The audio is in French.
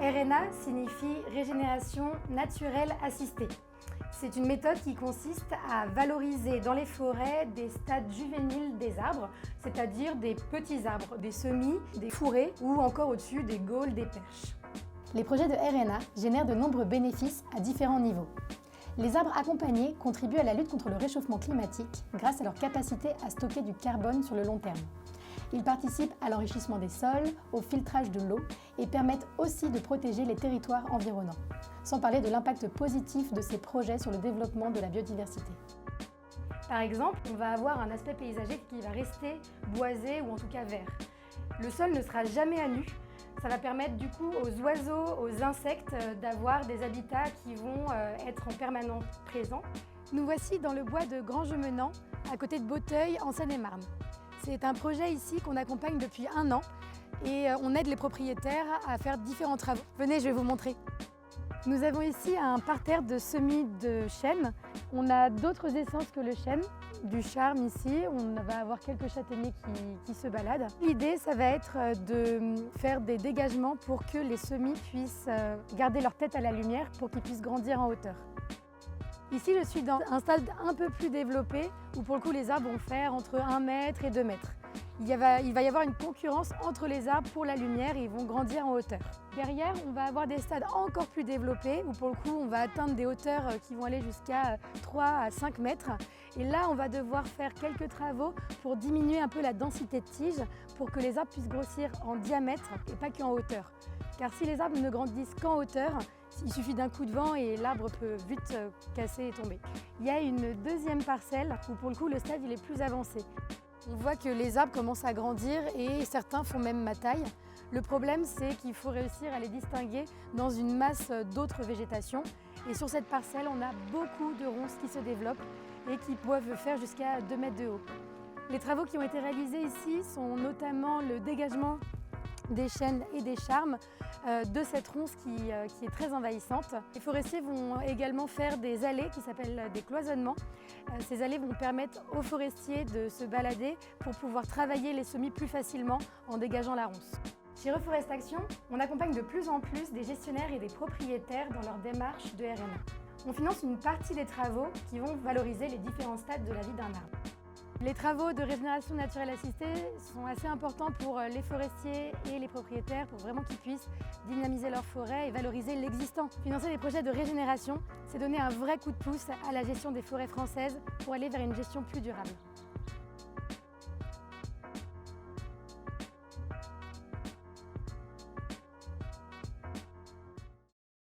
RNA signifie régénération naturelle assistée. C'est une méthode qui consiste à valoriser dans les forêts des stades juvéniles des arbres, c'est-à-dire des petits arbres, des semis, des fourrés ou encore au-dessus des gaules, des perches. Les projets de RNA génèrent de nombreux bénéfices à différents niveaux. Les arbres accompagnés contribuent à la lutte contre le réchauffement climatique grâce à leur capacité à stocker du carbone sur le long terme. Ils participent à l'enrichissement des sols, au filtrage de l'eau et permettent aussi de protéger les territoires environnants, sans parler de l'impact positif de ces projets sur le développement de la biodiversité. Par exemple, on va avoir un aspect paysager qui va rester boisé ou en tout cas vert. Le sol ne sera jamais à nu. Ça va permettre du coup aux oiseaux, aux insectes d'avoir des habitats qui vont être en permanence présents. Nous voici dans le bois de Grand-Gemenant, à côté de Beauteuil, en Seine-et-Marne. C'est un projet ici qu'on accompagne depuis 1 an et on aide les propriétaires à faire différents travaux. Venez, je vais vous montrer. Nous avons ici un parterre de semis de chêne. On a d'autres essences que le chêne, du charme ici. On va avoir quelques châtaigniers qui se baladent. L'idée, ça va être de faire des dégagements pour que les semis puissent garder leur tête à la lumière pour qu'ils puissent grandir en hauteur. Ici, je suis dans un stade un peu plus développé où pour le coup les arbres vont faire entre 1 mètre et 2 mètres. Il va y avoir une concurrence entre les arbres pour la lumière et ils vont grandir en hauteur. Derrière, on va avoir des stades encore plus développés où pour le coup on va atteindre des hauteurs qui vont aller jusqu'à 3 à 5 mètres. Et là, on va devoir faire quelques travaux pour diminuer un peu la densité de tiges pour que les arbres puissent grossir en diamètre et pas qu'en hauteur. Car si les arbres ne grandissent qu'en hauteur, il suffit d'un coup de vent et l'arbre peut vite casser et tomber. Il y a une deuxième parcelle où pour le coup le stade il est plus avancé. On voit que les arbres commencent à grandir et certains font même ma taille. Le problème c'est qu'il faut réussir à les distinguer dans une masse d'autres végétations. Et sur cette parcelle, on a beaucoup de ronces qui se développent et qui peuvent faire jusqu'à 2 mètres de haut. Les travaux qui ont été réalisés ici sont notamment le dégagement des chênes et des charmes de cette ronce qui est très envahissante. Les forestiers vont également faire des allées qui s'appellent des cloisonnements. Ces allées vont permettre aux forestiers de se balader pour pouvoir travailler les semis plus facilement en dégageant la ronce. Chez Reforest Action, on accompagne de plus en plus des gestionnaires et des propriétaires dans leur démarche de RNA. On finance une partie des travaux qui vont valoriser les différents stades de la vie d'un arbre. Les travaux de régénération naturelle assistée sont assez importants pour les forestiers et les propriétaires pour vraiment qu'ils puissent dynamiser leur forêt et valoriser l'existant. Financer les projets de régénération, c'est donner un vrai coup de pouce à la gestion des forêts françaises pour aller vers une gestion plus durable.